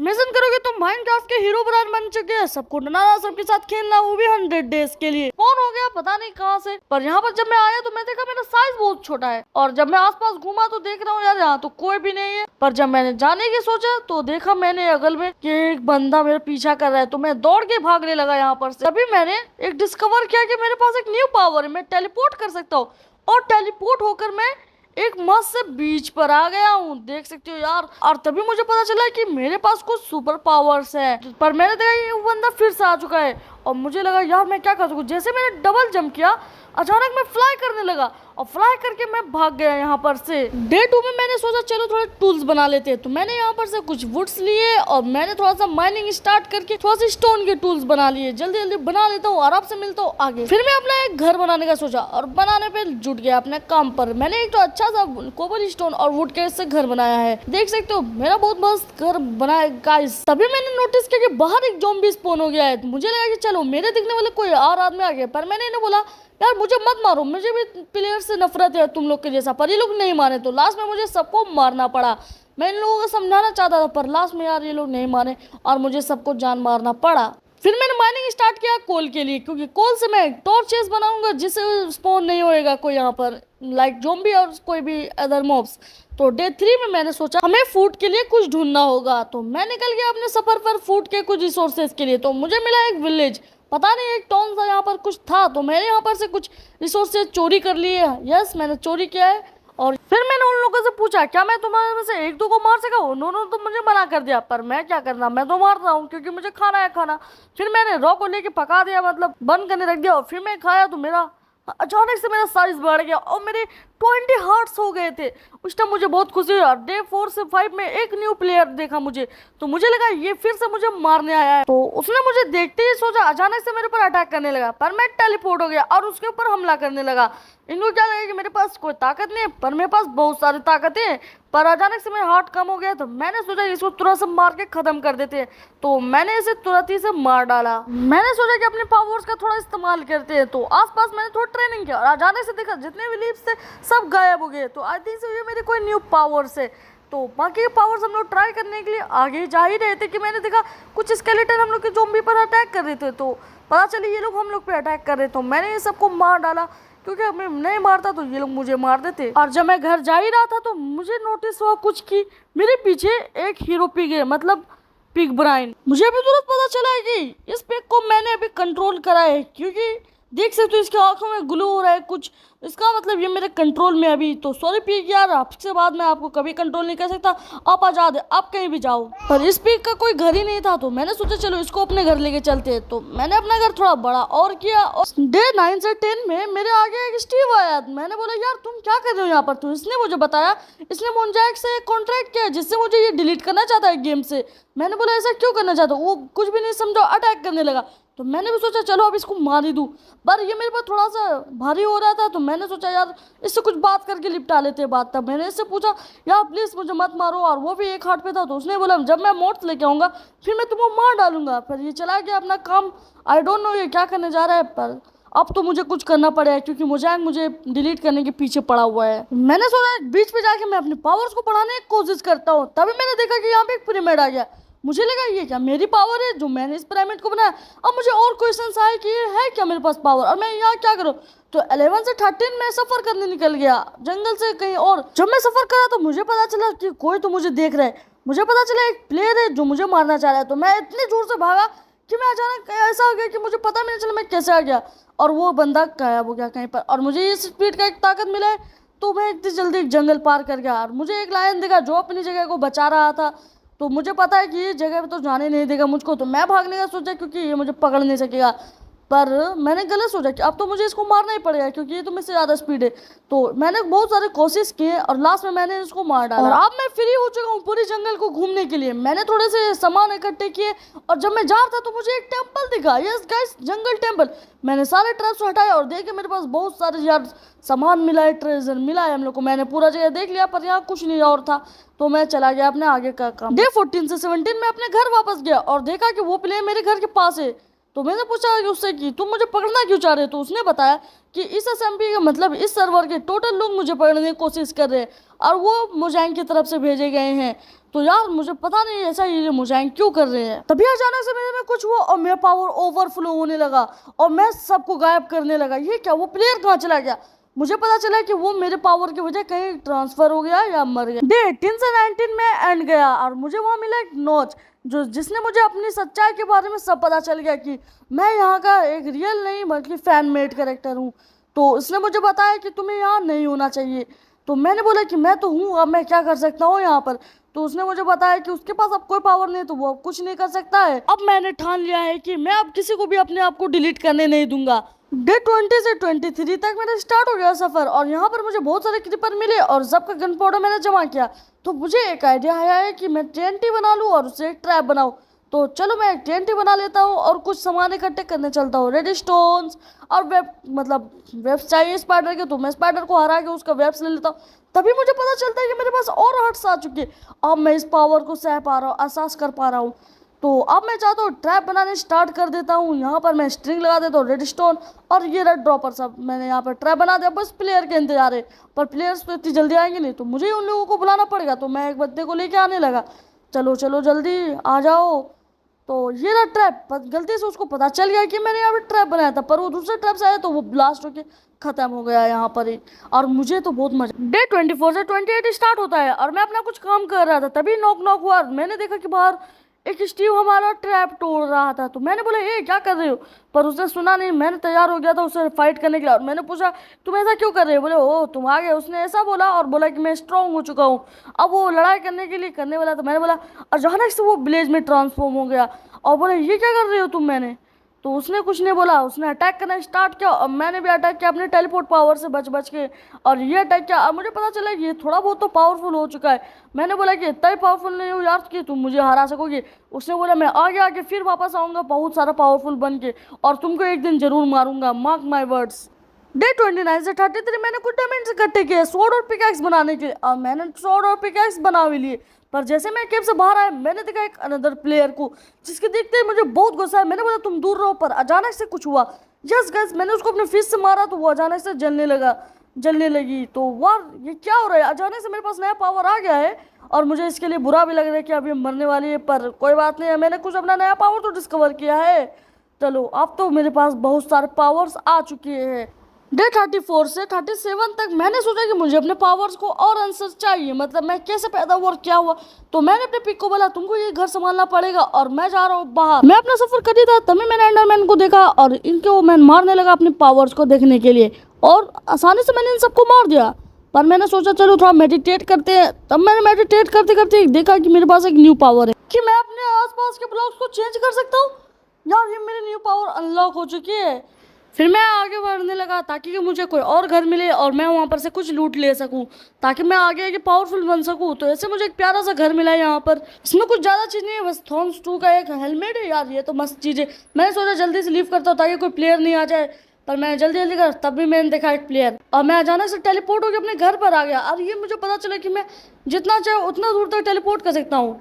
Imagine करोगे तुम Minecraft के हीरो ब्रांड बन चुके हैं, सबको डराना, सबके साथ खेलना, वो भी 100 डेज के लिए। कौन हो गया पता नहीं कहाँ से। पर यहाँ पर जब मैं आया तो मैं देखा मेरा साइज बहुत छोटा है, और जब मैं आसपास घूमा तो देख रहा हूँ यार यहाँ तो कोई भी नहीं है। पर जब मैंने जाने की सोचा तो देखा मैंने अगल में कि एक बंदा मेरा पीछा कर रहा है, तो मैं दौड़ के भागने लगा यहाँ पर से। तभी मैंने एक डिस्कवर किया कि मेरे पास एक न्यू पावर है, मैं टेलीपोर्ट कर सकता हूँ, और टेलीपोर्ट होकर मैं एक मस्त से बीच पर आ गया हूँ, देख सकते हो यार। और तभी मुझे पता चला कि मेरे पास कुछ सुपर पावर्स है। पर मैंने देखा ये बंदा फिर से आ चुका है, और मुझे लगा यार मैं क्या कर सकूँ। जैसे मैंने डबल जंप किया अचानक मैं फ्लाई करने लगा, और फ्लाई करके मैं भाग गया यहाँ पर से। डे 2 में मैंने सोचा चलो थोड़े टूल्स बना लेते हैं, तो मैंने यहाँ पर से कुछ वुड्स लिए और मैंने थोड़ा सा माइनिंग स्टार्ट करके थोड़ा सा स्टोन के टूल्स बना लिए। जल्दी जल्दी बना लेता हूँ, आराम से मिलता हूँ आगे। फिर मैं अपना एक घर बनाने का सोचा और बनाने पे जुट गया अपने काम पर। मैंने एक तो अच्छा सा कोबल स्टोन और वुड के से घर बनाया है, देख सकते हो मेरा बहुत मस्त घर बना है गाइस। तभी मैंने नोटिस किया कि बाहर एक ज़ॉम्बी स्पॉन हो गया है। मुझे लगा कि चलो मेरे दिखने वाले कोई और आदमी आ गया, पर मैंने इन्हें बोला यार मुझे मत मारो, मुझे भी प्लेयर से नफरत है तुम लोग के जैसा। पर ये लोग नहीं माने, तो लास्ट में मुझे सबको मारना पड़ा। मैं इन लोगों को समझाना चाहता था, पर लास्ट में यार ये लोग नहीं माने और मुझे सबको जान मारना पड़ा। फिर मैंने माइनिंग स्टार्ट किया कोल के लिए, क्योंकि कोल से मैं टॉर्चेस बनाऊंगा जिससे स्पॉन नहीं होएगा कोई यहाँ पर लाइक ज़ॉम्बी और कोई भी अदर मॉब्स। तो डे 3 में मैंने सोचा हमें फूड के लिए कुछ ढूंढना होगा, तो मैं निकल गया अपने सफर पर फूड के कुछ रिसोर्सेज के लिए। तो मुझे मिला एक विलेज, पता नहीं एक टाउन सा यहाँ पर कुछ था, तो मैंने यहाँ पर से कुछ रिसोर्सेज चोरी कर लिए। यस मैंने चोरी किया है। और फिर मैंने उन लोगों से पूछा क्या मैं तुम्हारे में से एक दो को मार सका। उन्होंने तो मुझे मना कर दिया, पर मैं क्या करना, मैं तो मार रहा हूँ क्योंकि मुझे खाना है खाना। फिर मैंने रॉ को लेके पका दिया, मतलब बंद करने रख दिया, और फिर मैं खाया तो मेरा अचानक से मेरा साइज बढ़ गया और मेरे 20 हार्ट्स हो गए थे। उस टाइम मुझे बहुत खुशी हुई। डे 4 से 5 में एक न्यू प्लेयर देखा मुझे, तो मुझे लगा ये फिर से मुझे मारने आया है। तो उसने मुझे देखते ही सोचा अचानक से मेरे ऊपर अटैक करने लगा, पर मैं टेलीपोर्ट हो गया और उसके ऊपर हमला करने लगा। इनको क्या लगा कि मेरे पास कोई ताकत नहीं है, पर मेरे पास बहुत सारी ताकतें हैं। पर अचानक से मेरा हार्ट कम हो गया, तो मैंने सोचा इसको तुरंत से मार के खत्म कर देते हैं। तो मैंने इसे तुरंत ही से मार डाला। मैंने सोचा कि अपने पावर्स का थोड़ा इस्तेमाल करते हैं, तो आसपास मैंने थोड़ा ट्रेनिंग किया और अचानक से देखा जितने भी लीव्स थे सब गायब हो गए। तो आई थिंक ये मेरे कोई न्यू पावर्स है। तो बाकी के पावर्स हम लोग ट्राई करने के लिए आगे जा ही रहे थे कि मैंने देखा कुछ स्केलेटन हम लोग के ज़ॉम्बी पर अटैक कर रहे थे, तो पता चली ये लोग हम लोग पे अटैक कर रहे। तो मैंने ये सबको मार डाला, क्योंकि मैं नहीं मारता तो ये लोग मुझे मार देते। और जब मैं घर जा ही रहा था तो मुझे नोटिस हुआ कुछ कि मेरे पीछे एक हीरो पिग है, मतलब पिग ब्राइन। मुझे अभी तुरंत पता चला है कि इस पिग को मैंने अभी कंट्रोल करा है, क्योंकि देख सकते हो इसकी आंखों में ग्लो हो रहा है कुछ, इसका मतलब ये मेरे कंट्रोल में अभी। तो सॉरी पिग यार, आपसे बाद मैं आपको कभी कंट्रोल नहीं कर सकता, आप आजाद है, आप कहीं भी जाओ। पर इस पिग का कोई घर ही नहीं था, तो मैंने सोचा चलो इसको अपने घर लेके चलते हैं। तो मैंने अपना घर थोड़ा बड़ा और किया। और डे 9 से 10 में मेरे आगे एक स्टीव आया। मैंने बोला यार तुम क्या कर रहे हो यहाँ पर। तो इसने मुझे बताया इसने मोन्जैक से कॉन्ट्रैक्ट किया जिससे मुझे ये डिलीट करना चाहता है गेम से। मैंने बोला ऐसा क्यों करना चाहता हूँ, वो कुछ भी नहीं समझा, अटैक करने लगा। तो मैंने भी सोचा चलो अब इसको मार ही दूँ, पर ये मेरे पर थोड़ा सा भारी हो रहा था, तो मैंने सोचा यार इससे कुछ बात करके निपटा लेते हैं बात। तब मैंने इससे पूछा यार प्लीज़ मुझे मत मारो, और वो भी एक हाथ पे था। तो उसने बोला जब मैं मोट्स लेके आऊँगा फिर मैं तुमको मार डालूंगा। फिर ये चला गया अपना काम। आई डोंट नो ये क्या करने जा रहा है, पर अब तो मुझे कुछ करना पड़ेगा क्योंकि मुझे डिलीट करने के पीछे पड़ा हुआ है। मैंने सोचा बीच पे जाके मैं अपने पावर्स को बढ़ाने की कोशिश करता हूँ। तभी मैंने देखा कि यहाँ पे एक पिरामिड आ गया। मुझे लगा ये क्या मेरी पावर है जो मैंने इस पिरामिड को बनाया। अब मुझे और क्वेश्चंस आए कि ये है क्या मेरे पास पावर, और मैं यहाँ क्या करूँ। तो 11 से 13 में सफ़र करने निकल गया जंगल से कहीं और। जब मैं सफ़र करा तो मुझे पता चला कि कोई तो मुझे देख रहा है। मुझे पता चला एक प्लेयर है जो मुझे मारना चाह रहा है। तो मैं इतनी जोर से भागा कि मैं अचानक ऐसा हो गया कि मुझे पता भी नहीं चला मैं कैसे आ गया, और वो बंदा गायब हो गया कहीं पर। और मुझे इस स्पीड का एक ताकत मिला है, तो मैं इतनी जल्दी एक जंगल पार कर गया। और मुझे एक लायन दिखा जो अपनी जगह को बचा रहा था। तो मुझे पता है कि ये जगह पे तो जाने नहीं देगा मुझको, तो मैं भागने का सोचा क्योंकि ये मुझे पकड़ नहीं सकेगा। पर मैंने गलत सोचा कि अब तो मुझे इसको मारना ही पड़ेगा क्योंकि ये तो मुझसे ज़्यादा स्पीड है। तो मैंने बहुत सारे कोशिश किए और लास्ट में मैंने इसको मार डाला। और अब मैं फ्री हो चुका हूँ पूरी जंगल को घूमने के लिए। मैंने थोड़े से सामान इकट्ठे किए और जब मैं जा रहा था तो मुझे एक टेम्पल दिखा। यस गाइस, जंगल टेम्पल। मैंने सारे ट्रैप्स हटाए और देखे मेरे पास बहुत सारे यार सामान मिला है, ट्रेजर मिला है हम लोग को। मैंने पूरा जगह देख लिया पर यहाँ कुछ नहीं और था, तो मैं चला गया अपने आगे का काम। डे 14 से 17 में अपने घर वापस गया और देखा कि वो प्लेयर मेरे घर के पास है। तो मैंने पूछा उससे कि तुम मुझे पकड़ना क्यों चाह रहे हो। तो उसने बताया कि इस एसएमपी का मतलब इस सर्वर के टोटल लोग मुझे पकड़ने की कोशिश कर रहे हैं और वो मोजैंग की तरफ से भेजे गए हैं। तो यार मुझे पता नहीं ऐसा ये मुझे क्यों कर रहे हैं। तभी अचानक से मेरे में कुछ हुआ और मेरा पावर ओवरफ्लो होने लगा और मैं सबको गायब करने लगा। ये क्या, वो प्लेयर कहाँ चला गया? मुझे पता चला कि वो मेरे पावर की वजह कहीं ट्रांसफर हो गया या मर गया। डे 18 से 19 में एंड गया और मुझे वहाँ मिला एक नोच जिसने मुझे अपनी सच्चाई के बारे में सब पता चल गया कि मैं यहाँ का एक रियल नहीं बल्कि फैन मेड कैरेक्टर हूँ। तो इसने मुझे बताया कि तुम्हें यहाँ नहीं होना चाहिए। तो मैंने बोला कि मैं तो हूँ, अब मैं क्या कर सकता हूँ यहाँ पर। तो उसने मुझे बताया कि उसके पास अब कोई पावर नहीं, तो वो अब कुछ नहीं कर सकता है। अब मैंने ठान लिया है कि मैं अब किसी को भी अपने आप को डिलीट करने नहीं दूंगा। डे 20 से 23 तक मेरा स्टार्ट हो गया सफ़र और यहाँ पर मुझे बहुत सारे क्रीपर मिले और सबका गन पाउडर मैंने जमा किया। तो मुझे एक आइडिया आया है कि मैं TNT बना लूँ और उससे एक ट्रैप बनाऊँ। तो चलो मैं एक TNT बना लेता हूँ और कुछ सामान इकट्ठे करने चलता हूँ। रेड स्टोन्स और वेब्स चाहिए स्पाइडर के, तो मैं स्पाइडर को हरा के उसका वेब्स ले लेता हूँ। तभी मुझे पता चलता है कि मेरे पास और हर्ट्स आ चुके हैं। अब मैं इस पावर को सह पा रहा हूँ, एहसास कर पा रहा हूँ। तो अब मैं चाहता हूँ ट्रैप बनाने स्टार्ट कर देता हूँ। यहाँ पर मैं स्ट्रिंग लगा देता हूँ, रेड स्टोन और ये रेड ड्रॉपर सब मैंने यहाँ पर ट्रैप बना दिया। बस प्लेयर के इंतजार है, पर प्लेयर्स तो इतनी जल्दी आएंगे नहीं, तो मुझे ही उन लोगों को बुलाना पड़ेगा। तो मैं एक बंदे को लेके आने लगा, चलो चलो जल्दी आ जाओ। तो ये रहा ट्रैप। गलती से उसको पता चल गया कि मैंने यहाँ पर ट्रैप बनाया था, पर वो दूसरे ट्रैप से आया तो वो ब्लास्ट होके खत्म हो गया यहाँ पर ही। और मुझे तो बहुत मजा। डे 24 से 28 स्टार्ट होता है और मैं अपना कुछ काम कर रहा था, तभी नॉक नॉक हुआ। मैंने देखा कि बाहर एक स्टीव हमारा ट्रैप तोड़ रहा था। तो मैंने बोला ये क्या कर रहे हो, पर उसने सुना नहीं। मैंने तैयार हो गया था उससे फाइट करने के लिए और मैंने पूछा तुम ऐसा क्यों कर रहे हो? बोले ओ तुम आ गए। उसने ऐसा बोला और बोला कि मैं स्ट्रांग हो चुका हूँ, अब वो लड़ाई करने के लिए करने वाला। तो मैंने बोला अचानक से वो विलेज में ट्रांसफॉर्म हो गया और बोले ये क्या कर रहे हो तुम? मैंने तो उसने कुछ नहीं बोला, उसने अटैक करना स्टार्ट किया और मैंने भी अटैक किया अपने टेलीपोर्ट पावर से बच बच के और ये अटैक किया। अब मुझे पता चला कि ये थोड़ा बहुत तो पावरफुल हो चुका है। मैंने बोला कि इतना ही पावरफुल नहीं हो यार कि तुम मुझे हरा सकोगे। उसने बोला मैं आगे आके फिर वापस आऊँगा बहुत सारा पावरफुल बन के और तुमको एक दिन जरूर मारूंगा, मार्क माई वर्ड्स। डे 29 से 33 मैंने कुछ डायमंड्स इकट्ठे किए स्वॉर्ड और पिकैक्स बनाने के लिए और मैंने स्वॉर्ड और पिकैक्स बना भी लिए। पर जैसे मैं केव से बाहर आया मैंने देखा एक अनदर प्लेयर को, जिसके देखते ही मुझे बहुत गुस्सा आया। मैंने बोला तुम दूर रहो, पर अचानक से कुछ हुआ। यस गाइस, मैंने उसको अपने फिस्ट से मारा तो वो अचानक से जलने लगी। तो वाह ये क्या हो रहा है, अचानक से मेरे पास नया पावर आ गया है और मुझे इसके लिए बुरा भी लग रहा है कि अभी मरने वाली है, पर कोई बात नहीं है, मैंने कुछ अपना नया पावर तो डिस्कवर किया है। चलो अब तो मेरे पास बहुत सारे पावर्स आ चुके हैं। डे 34 से 37 तक मैंने सोचा कि मुझे अपने पावर्स को और आंसर चाहिए, मतलब मैं कैसे पैदा हुआ और क्या हुआ। तो मैंने अपने पिक को बोला तुमको ये घर संभालना पड़ेगा और मैं जा रहा हूँ बाहर। मैं अपना सफर कर ही था तभी मैंने एंडरमैन को देखा और इनको मैं मारने लगा अपने पावर्स को देखने के लिए और आसानी से मैंने इन सबको मार दिया। पर मैंने सोचा चलो थोड़ा मेडिटेट करते हैं। तब मैंने मेडिटेट करते करते देखा कि मेरे पास एक न्यू पावर है कि मैं अपने आसपास के ब्लॉक्स को चेंज कर सकता हूँ। यार ये मेरी न्यू पावर अनलॉक हो चुकी है। फिर मैं आगे बढ़ने लगा ताकि मुझे कोई और घर मिले और मैं वहाँ पर से कुछ लूट ले सकूँ ताकि मैं आगे पावरफुल बन सकूँ। तो ऐसे मुझे एक प्यारा सा घर मिला है यहाँ पर। इसमें कुछ ज़्यादा चीज़ नहीं है, बस थॉर्न्स 2 का एक हेलमेट है। यार ये तो मस्त चीज़ है। मैंने सोचा जल्दी से लीव करता हूँ ताकि कोई प्लेयर नहीं आ जाए, पर मैं जल्दी जल्दी कर तब भी मैंने देखा एक प्लेयर और मैं अचानक से टेलीपोर्ट होकर अपने घर पर आ गया। और ये मुझे पता चला कि मैं जितना चाहे उतना दूर तक टेलीपोर्ट कर सकता हूँ।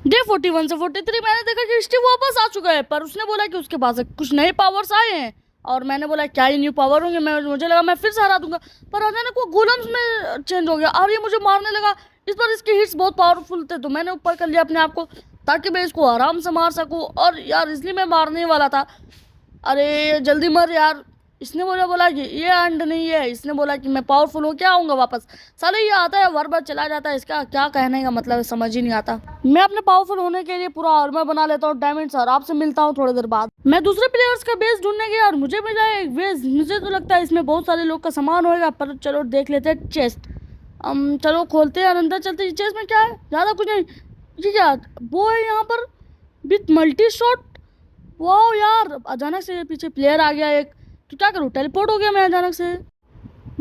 डे 41 से 43 मैंने देखा कि स्टीव वापस आ चुका है, पर उसने बोला कि उसके पास कुछ नए पावर्स आए हैं और मैंने बोला क्या ये न्यू पावर होंगे। मुझे लगा मैं फिर से हरा दूंगा, पर अचानक वो गोलम्स में चेंज हो गया और ये मुझे मारने लगा। इस बार इसके हिट्स बहुत पावरफुल थे तो मैंने ऊपर कर लिया अपने आप को ताकि मैं इसको आराम से मार सकूं। और यार इसलिए मैं मारने वाला था। अरे जल्दी मर यार। इसने बोला कि ये एंड नहीं है। इसने बोला कि मैं पावरफुल हो क्या आऊँगा वापस। साले ये आता है बार बार चला जाता है, इसका क्या कहने का मतलब है समझ ही नहीं आता। मैं अपने पावरफुल होने के लिए पूरा आर्मर बना लेता हूँ डायमंड्स और आपसे मिलता हूँ थोड़ी देर बाद। मैं दूसरे प्लेयर्स का बेस ढूंढने गया और मुझे मिला एक बेस। मुझे तो लगता है इसमें बहुत सारे लोग का सामान होएगा, पर चलो देख लेते हैं। चेस्ट चलो खोलते हैं और अंदर चलते हैं। चेस्ट में क्या है? ज़्यादा कुछ नहीं। ये क्या वो है यहाँ पर विथ मल्टी शॉट। वाह यार अचानक से पीछे प्लेयर आ गया एक, तो क्या करूँ टेलीपोर्ट हो गया मैं अचानक से।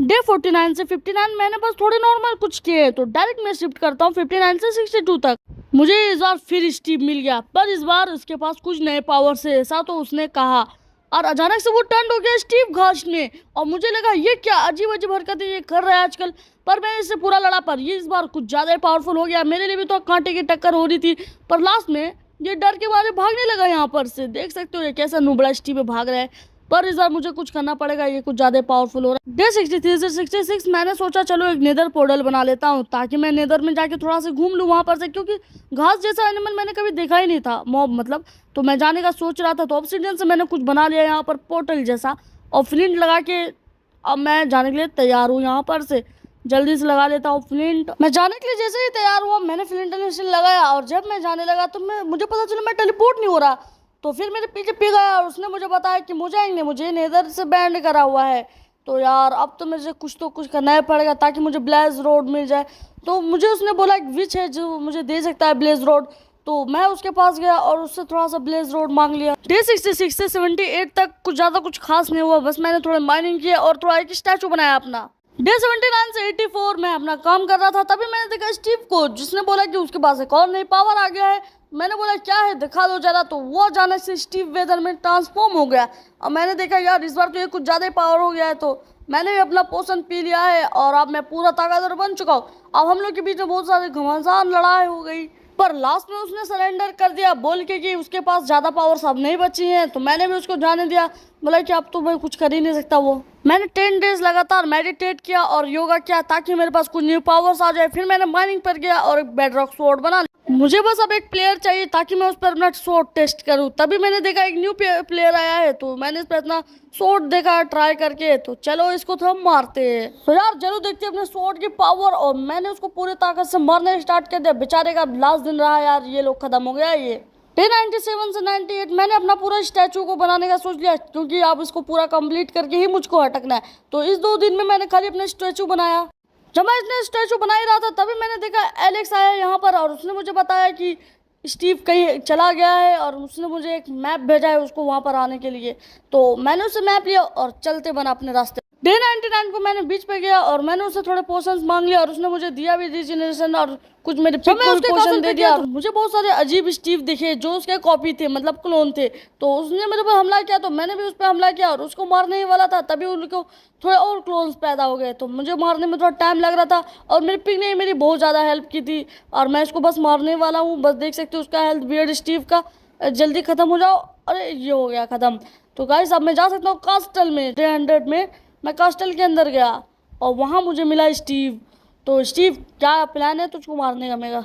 डे 49 से 59 मैंने बस थोड़े नॉर्मल कुछ किए तो डायरेक्ट मैं शिफ्ट करता हूँ 59 से 62 तक। मुझे इस बार फिर स्टीव मिल गया, पर इस बार उसके पास कुछ नए पावर से, ऐसा तो उसने कहा। और अचानक से वो टर्न हो गया स्टीव घास में और मुझे लगा ये क्या अजीब अजीब हरकतें ये कर रहा है आजकल। पर मैं इससे पूरा लड़ा, पर ये इस बार कुछ ज़्यादा ही पावरफुल हो गया। मेरे लिए भी तो कांटे की टक्कर हो रही थी, पर लास्ट में ये डर के मारे भागने लगा। यहाँ पर से देख सकते हो ये कैसा नुबड़ा स्टीव भाग रहा है। पर इस बार मुझे कुछ करना पड़ेगा, ये कुछ ज्यादा पावरफुल हो रहा है। डे 63 से 66 मैंने सोचा चलो एक नेदर पोर्टल बना लेता हूँ ताकि मैं नेदर में जाके थोड़ा सा घूम लूँ वहां पर से, क्योंकि घास जैसा एनिमल मैंने कभी देखा ही नहीं था, मॉब मतलब। तो मैं जाने का सोच रहा था, तो ऑब्सीडियन से मैंने कुछ बना लिया यहाँ पर पोर्टल जैसा, और फ्लिंट लगा के अब मैं जाने के लिए तैयार हूँ। यहाँ पर से जल्दी से लगा लेता हूँ फ्लिंट। मैं जाने के लिए जैसे ही तैयार हुआ मैंने फ्लिंट इनिशियल लगाया, और जब मैं जाने लगा तो मुझे पता चला मैं टेलीपोर्ट नहीं हो रहा। तो फिर मेरे पीछे पी गया और उसने मुझे बताया कि मुझे नेदर से बैंड करा हुआ है। तो यार अब तो मुझे कुछ तो कुछ करना ही पड़ेगा ताकि मुझे ब्लेज रोड मिल जाए। तो मुझे उसने बोला एक विच है जो मुझे दे सकता है ब्लेज रोड। तो मैं उसके पास गया और उससे थोड़ा सा ब्लेज रोड मांग लिया। डे 66 से 78 तक कुछ ज़्यादा कुछ खास नहीं हुआ, बस मैंने थोड़ा माइनिंग किया और थोड़ा एक स्टैचू बनाया अपना। डे 79 से 84 में अपना काम कर रहा था, तभी मैंने देखा स्टीव को, जिसने बोला कि उसके पास एक और नई पावर आ गया है। मैंने बोला क्या है दिखा दो जरा, तो वो अचानक से स्टीव वेदर में ट्रांसफॉर्म हो गया। और मैंने देखा यार इस बार तो ये कुछ ज़्यादा ही पावर हो गया है, तो मैंने भी अपना पोषण पी लिया है और अब मैं पूरा ताकतवर बन चुका हूँ। अब हम लोग के बीच में बहुत सारी घमासान लड़ाई हो गई, पर लास्ट में उसने सरेंडर कर दिया बोल के कि उसके पास ज़्यादा पावर्स अब नहीं बची हैं। तो मैंने भी उसको जाने दिया, बोला कि अब तो मैं कुछ कर ही नहीं सकता। वो मैंने 10 डेज लगातार मेडिटेट किया और योगा किया ताकि मेरे पास कुछ न्यू पावर्स आ जाए। फिर मैंने माइनिंग पर गया और एक बेडरॉक स्वॉर्ड बना लिया। मुझे बस अब एक प्लेयर चाहिए ताकि मैं उस पर अपना स्वॉर्ड टेस्ट करूं। तभी मैंने देखा एक न्यू प्लेयर आया है, तो मैंने इस पर अपना स्वॉर्ड देखा ट्राई करके। तो चलो इसको तो हम मारते हैं। तो यार जरूर देखते हैं अपने स्वॉर्ड की पावर, और मैंने उसको पूरी ताकत से मारने स्टार्ट कर दिया। बेचारे का लास्ट दिन रहा यार, ये लोग खत्म हो गया ये। डे 97 से 98 मैंने अपना पूरा स्टैचू को बनाने का सोच लिया, क्योंकि आप इसको पूरा कंप्लीट करके ही मुझको हटकना है। तो इस 2 दिन में मैंने खाली अपना स्टैचू बनाया। जब मैं इसने स्टैचू बना ही रहा था तभी मैंने देखा एलेक्स आया यहाँ पर, और उसने मुझे बताया कि स्टीव कहीं चला गया है और उसने मुझे एक मैप भेजा है उसको वहाँ पर आने के लिए। तो मैंने उससे मैप लिया और चलते बना अपने रास्ते। डे 99 को मैंने बीच पे गया और मैंने उससे थोड़े पोशंस मांग लिया और उसने मुझे दिया भी रीजनरेशन और कुछ मेरे पिक को पोशन दे दिया। तो मुझे बहुत सारे अजीब स्टीव दिखे जो उसके कॉपी थे, मतलब क्लोन थे। तो उसने मेरे पर हमला किया, तो मैंने भी उस पर हमला किया और उसको मारने ही वाला था, तभी उनको थोड़े और क्लोन्स पैदा हो गए। तो मुझे मारने में थोड़ा टाइम लग रहा था और मेरे पिक ने मेरी बहुत ज़्यादा हेल्प की थी, और मैं इसको बस मारने वाला हूँ। बस देख सकते हो उसका हेल्थ बियर्ड स्टीव का जल्दी ख़त्म हो जाओ। अरे ये हो गया ख़त्म। तो गाइस अब मैं जा सकता हूँ कास्टल में। 300 में मैं कास्टल के अंदर गया और वहाँ मुझे मिला स्टीव। तो स्टीव क्या प्लान है तुझको मारने का मेरा?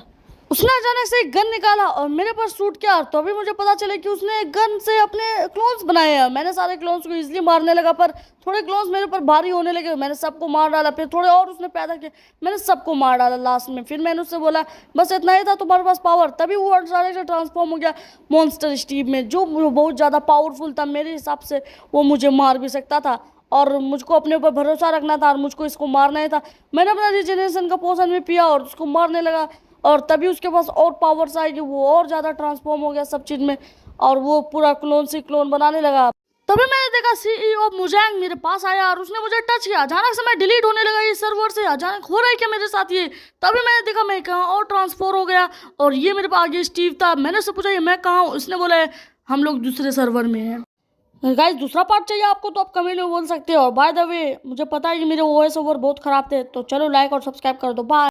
उसने अचानक से एक गन निकाला और मेरे पर शूट किया। तो अभी मुझे पता चला कि उसने एक गन से अपने क्लोन्स बनाए हैं। मैंने सारे क्लोन्स को इजीली मारने लगा, पर थोड़े क्लोन्स मेरे पर भारी होने लगे। मैंने सबको मार डाला, फिर थोड़े और उसने पैदा किए, मैंने सबको मार डाला लास्ट में। फिर मैंने उससे बोला बस इतना ही था तुम्हारे पास पावर। तभी वो अचानक से ट्रांसफॉर्म हो गया मॉन्स्टर स्टीव में, जो बहुत ज़्यादा पावरफुल था। मेरे हिसाब से वो मुझे मार भी सकता था और मुझको अपने ऊपर भरोसा रखना था और मुझको इसको मारना ही था। मैंने अपना रिजेनरेशन का पोशन भी पिया और उसको मारने लगा, और तभी उसके पास और पावर्स आएगी। वो और ज़्यादा ट्रांसफॉर्म हो गया सब चीज़ में और वो पूरा क्लोन से क्लोन बनाने लगा। तभी मैंने देखा CEO मुजैंग मेरे पास आया और उसने मुझे टच किया। अचानक से मैं डिलीट होने लगा ये सर्वर से। अचानक हो रहा है क्या मेरे साथ ये? तभी मैंने देखा मैं कहाँ और ट्रांसफर हो गया और ये मेरे पास आगे स्टीव था। मैंने उससे पूछा ये मैं कहाँ हूँ? उसने बोला हम लोग दूसरे सर्वर में हैं। गाइस दूसरा पार्ट चाहिए आपको तो आप कमेंट में बोल सकते हो। और बाय द वे मुझे पता है कि मेरे वॉइस ओवर बहुत ख़राब थे, तो चलो लाइक और सब्सक्राइब कर दो। बाय।